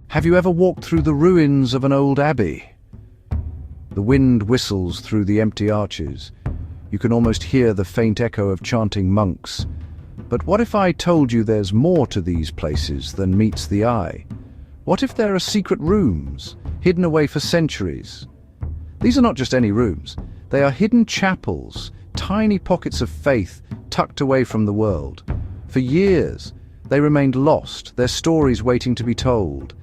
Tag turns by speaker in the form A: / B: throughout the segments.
A: Have you ever walked through the ruins of an old abbey? The wind whistles through the empty arches. You can almost hear the faint echo of chanting monks. But what if I told you there's more to these places than meets the eye? What if there are secret rooms, hidden away for centuries? These are not just any rooms. They are hidden chapels, tiny pockets of faith tucked away from the world. For years, they remained lost, their stories waiting to be told.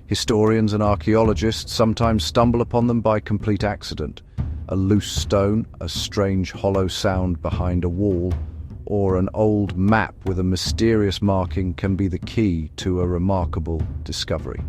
A: Historians and archaeologists sometimes stumble upon them by complete accident. A loose stone, a strange hollow sound behind a wall, or an old map with a mysterious marking can be the key to a remarkable discovery.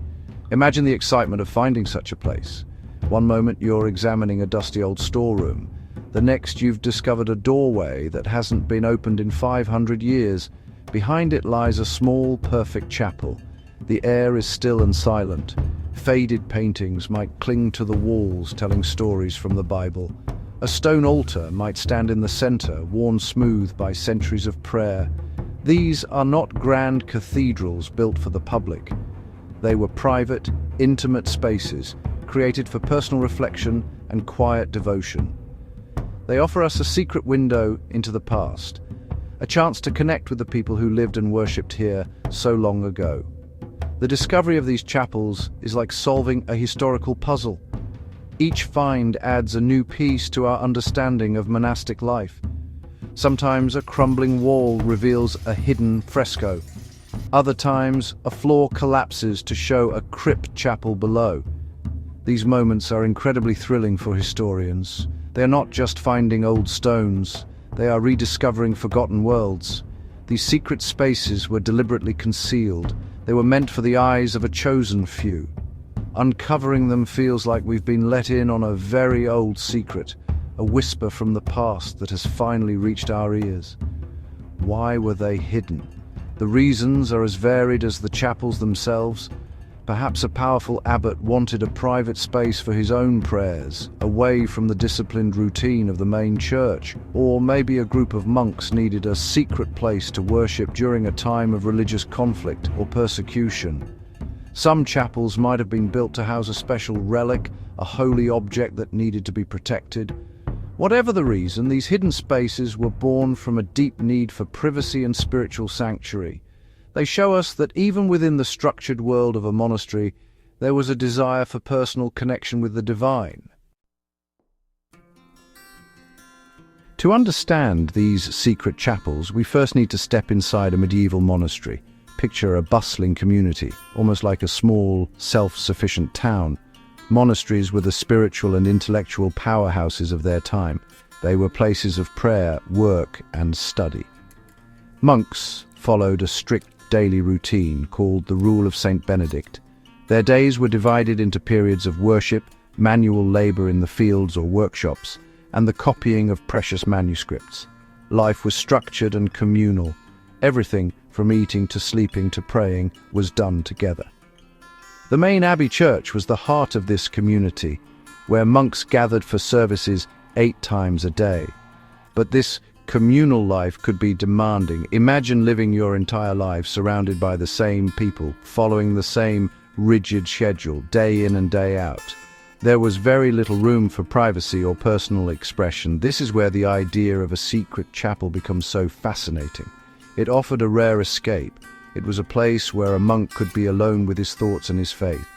A: Imagine the excitement of finding such a place. One moment you're examining a dusty old storeroom. The next you've discovered a doorway that hasn't been opened in 500 years. Behind it lies a small, perfect chapel. The air is still and silent. Faded paintings might cling to the walls, telling stories from the Bible. A stone altar might stand in the center, worn smooth by centuries of prayer. These are not grand cathedrals built for the public. They were private, intimate spaces, created for personal reflection and quiet devotion. They offer us a secret window into the past, a chance to connect with the people who lived and worshipped here so long ago. The discovery of these chapels is like solving a historical puzzle. Each find adds a new piece to our understanding of monastic life. Sometimes a crumbling wall reveals a hidden fresco. Other times, a floor collapses to show a crypt chapel below. These moments are incredibly thrilling for historians. They are not just finding old stones, they are rediscovering forgotten worlds. These secret spaces were deliberately concealed. They were meant for the eyes of a chosen few. Uncovering them feels like we've been let in on a very old secret, a whisper from the past that has finally reached our ears. Why were they hidden? The reasons are as varied as the chapels themselves. Perhaps a powerful abbot wanted a private space for his own prayers, away from the disciplined routine of the main church. Or maybe a group of monks needed a secret place to worship during a time of religious conflict or persecution. Some chapels might have been built to house a special relic, a holy object that needed to be protected. Whatever the reason, these hidden spaces were born from a deep need for privacy and spiritual sanctuary. They show us that even within the structured world of a monastery, there was a desire for personal connection with the divine. To understand these secret chapels, we first need to step inside a medieval monastery. Picture a bustling community, almost like a small, self-sufficient town. Monasteries were the spiritual and intellectual powerhouses of their time. They were places of prayer, work, and study. Monks followed a strict daily routine called the Rule of Saint Benedict. Their days were divided into periods of worship, manual labor in the fields or workshops, and the copying of precious manuscripts. Life was structured and communal. Everything, from eating to sleeping to praying, was done together. The main abbey church was the heart of this community, where monks gathered for services 8 times a day. But this communal life could be demanding. Imagine living your entire life surrounded by the same people, following the same rigid schedule, day in and day out. There was very little room for privacy or personal expression. This is where the idea of a secret chapel becomes so fascinating. It offered a rare escape. It was a place where a monk could be alone with his thoughts and his faith.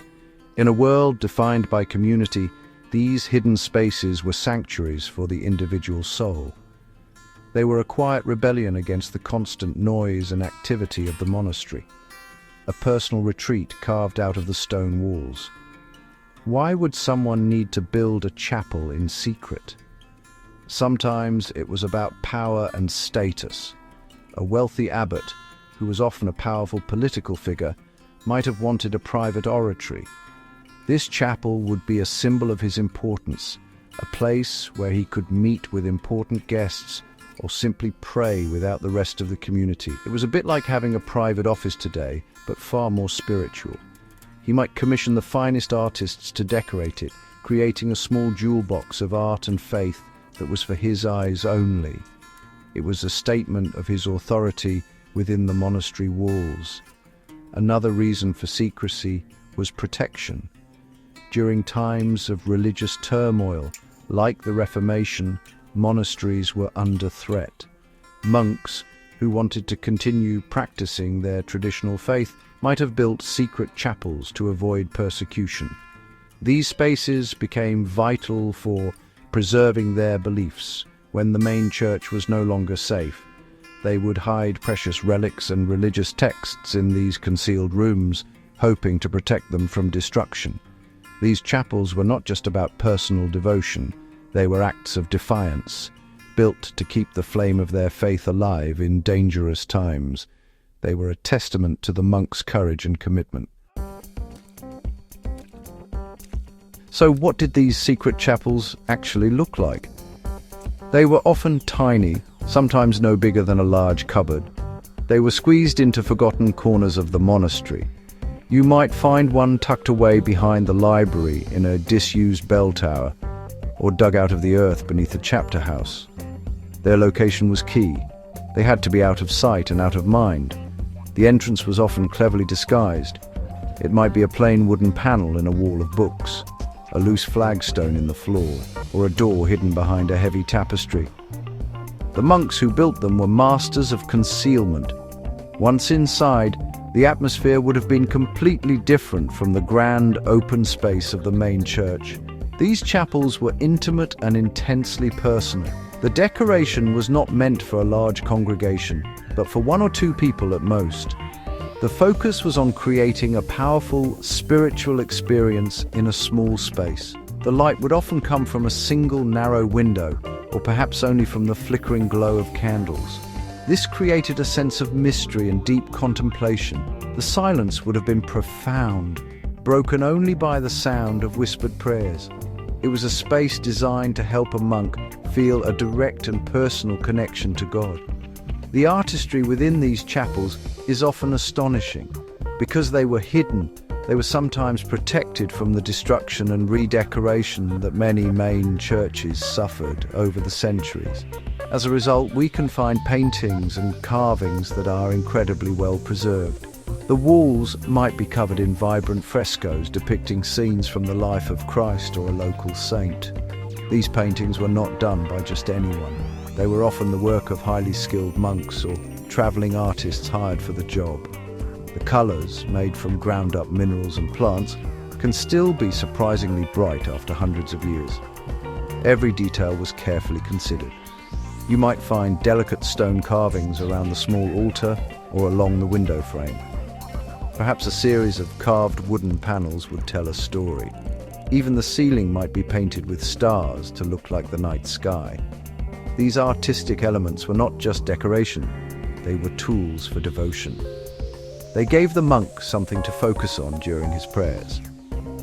A: In a world defined by community, these hidden spaces were sanctuaries for the individual soul. They were a quiet rebellion against the constant noise and activity of the monastery, a personal retreat carved out of the stone walls. Why would someone need to build a chapel in secret? Sometimes it was about power and status. A wealthy abbot, who was often a powerful political figure, might have wanted a private oratory. This chapel would be a symbol of his importance, a place where he could meet with important guests or simply pray without the rest of the community. It was a bit like having a private office today, but far more spiritual. He might commission the finest artists to decorate it, creating a small jewel box of art and faith that was for his eyes only. It was a statement of his authority within the monastery walls. Another reason for secrecy was protection. During times of religious turmoil, like the Reformation, monasteries were under threat. Monks who wanted to continue practicing their traditional faith might have built secret chapels to avoid persecution. These spaces became vital for preserving their beliefs. When the main church was no longer safe, they would hide precious relics and religious texts in these concealed rooms, hoping to protect them from destruction. These chapels were not just about personal devotion, they were acts of defiance, built to keep the flame of their faith alive in dangerous times. They were a testament to the monks' courage and commitment. So what did these secret chapels actually look like? They were often tiny, sometimes no bigger than a large cupboard. They were squeezed into forgotten corners of the monastery. You might find one tucked away behind the library in a disused bell tower, or dug out of the earth beneath a chapter house. Their location was key. They had to be out of sight and out of mind. The entrance was often cleverly disguised. It might be a plain wooden panel in a wall of books, a loose flagstone in the floor, or a door hidden behind a heavy tapestry. The monks who built them were masters of concealment. Once inside, the atmosphere would have been completely different from the grand open space of the main church. These chapels were intimate and intensely personal. The decoration was not meant for a large congregation, but for one or two people at most. The focus was on creating a powerful spiritual experience in a small space. The light would often come from a single narrow window, or perhaps only from the flickering glow of candles. This created a sense of mystery and deep contemplation. The silence would have been profound, broken only by the sound of whispered prayers. It was a space designed to help a monk feel a direct and personal connection to God. The artistry within these chapels is often astonishing. Because they were hidden, they were sometimes protected from the destruction and redecoration that many main churches suffered over the centuries. As a result, we can find paintings and carvings that are incredibly well preserved. The walls might be covered in vibrant frescoes depicting scenes from the life of Christ or a local saint. These paintings were not done by just anyone. They were often the work of highly skilled monks or traveling artists hired for the job. The colors, made from ground-up minerals and plants, can still be surprisingly bright after hundreds of years. Every detail was carefully considered. You might find delicate stone carvings around the small altar or along the window frame. Perhaps a series of carved wooden panels would tell a story. Even the ceiling might be painted with stars to look like the night sky. These artistic elements were not just decoration, they were tools for devotion. They gave the monk something to focus on during his prayers.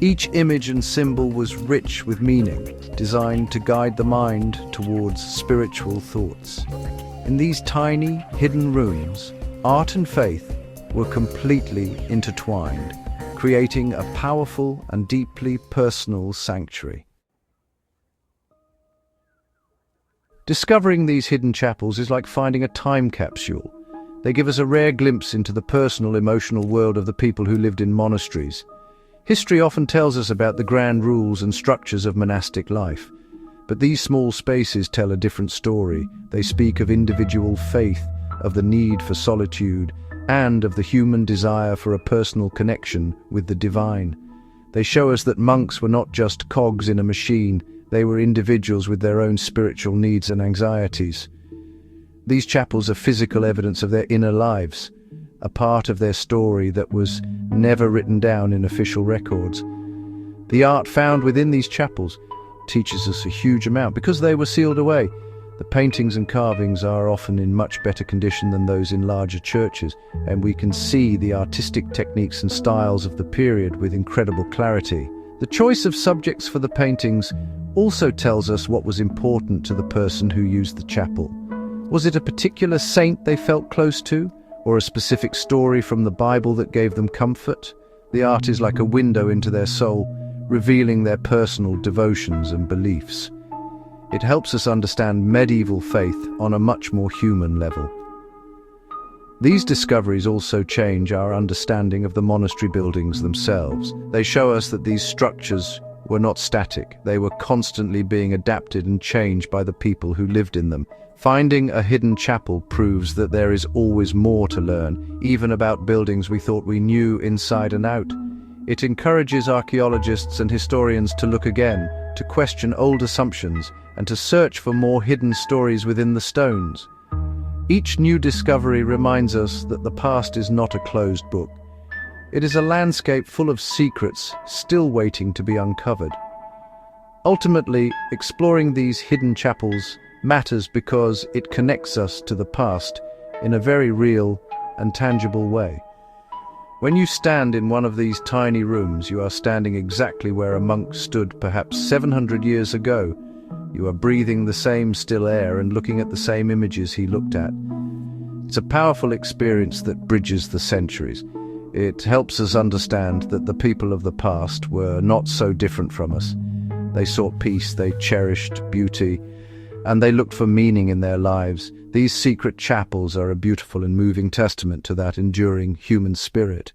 A: Each image and symbol was rich with meaning, designed to guide the mind towards spiritual thoughts. In these tiny, hidden rooms, art and faith were completely intertwined, creating a powerful and deeply personal sanctuary. Discovering these hidden chapels is like finding a time capsule. They give us a rare glimpse into the personal, emotional world of the people who lived in monasteries. History often tells us about the grand rules and structures of monastic life, but these small spaces tell a different story. They speak of individual faith, of the need for solitude, and of the human desire for a personal connection with the divine. They show us that monks were not just cogs in a machine, they were individuals with their own spiritual needs and anxieties. These chapels are physical evidence of their inner lives, a part of their story that was never written down in official records. The art found within these chapels teaches us a huge amount because they were sealed away. The paintings and carvings are often in much better condition than those in larger churches, and we can see the artistic techniques and styles of the period with incredible clarity. The choice of subjects for the paintings also tells us what was important to the person who used the chapel. Was it a particular saint they felt close to, or a specific story from the Bible that gave them comfort? The art is like a window into their soul, revealing their personal devotions and beliefs. It helps us understand medieval faith on a much more human level. These discoveries also change our understanding of the monastery buildings themselves. They show us that these structures were not static. They were constantly being adapted and changed by the people who lived in them. Finding a hidden chapel proves that there is always more to learn, even about buildings we thought we knew inside and out. It encourages archaeologists and historians to look again, to question old assumptions, and to search for more hidden stories within the stones. Each new discovery reminds us that the past is not a closed book. It is a landscape full of secrets still waiting to be uncovered. Ultimately, exploring these hidden chapels matters because it connects us to the past in a very real and tangible way. When you stand in one of these tiny rooms, you are standing exactly where a monk stood perhaps 700 years ago. You are breathing the same still air and looking at the same images he looked at. It's a powerful experience that bridges the centuries. It helps us understand that the people of the past were not so different from us. They sought peace, they cherished beauty, and they looked for meaning in their lives. These secret chapels are a beautiful and moving testament to that enduring human spirit.